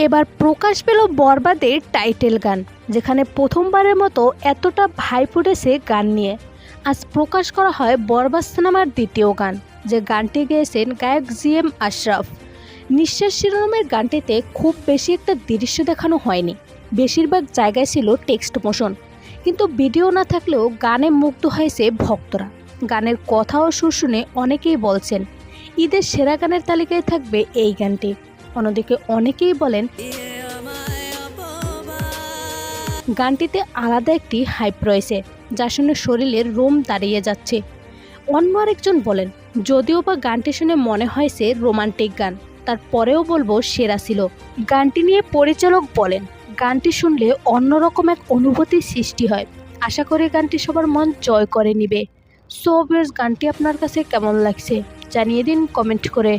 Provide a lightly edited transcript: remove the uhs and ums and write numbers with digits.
এবার প্রকাশ পেল বরবাদের টাইটেল গান, যেখানে প্রথমবারের মতো এতটা ভাই ফুটেছে গান নিয়ে। আজ প্রকাশ করা হয় বরবাদ সিনেমার দ্বিতীয় গান, যে গানটি গেয়েছেন গায়ক জিএম আশরাফ। নিঃশ্বাস শিরোনামের গানটিতে খুব বেশি একটা দৃশ্য দেখানো হয়নি, বেশিরভাগ জায়গায় ছিল টেক্সট মোশন। কিন্তু ভিডিও না থাকলেও গানে মুগ্ধ হয়েছে ভক্তরা। গানের কথা ও সুর শুনে অনেকেই বলছেন ঈদের সেরা গানের তালিকায় থাকবে এই গানটি। অন্যদিকে অনেকেই বলেন গানটিতে আলাদা একটি হাইপ রয়েছে, যা শুনে শরীরের রোম দাঁড়িয়ে যাচ্ছে। অন্য আরেকজন বলেন যদিও বা গানটি শুনে মনে হয়েছে রোমান্টিক গান, তারপরেও বলবো সেরা ছিল। গানটি নিয়ে পরিচালক বলেন গানটি শুনলে অন্যরকম এক অনুভূতির সৃষ্টি হয়। আশা করি গানটি সবার মন জয় করে নিবে। সো ভিউয়ার্স, গানটি আপনার কাছে কেমন লাগছে জানিয়ে দিন কমেন্ট করে।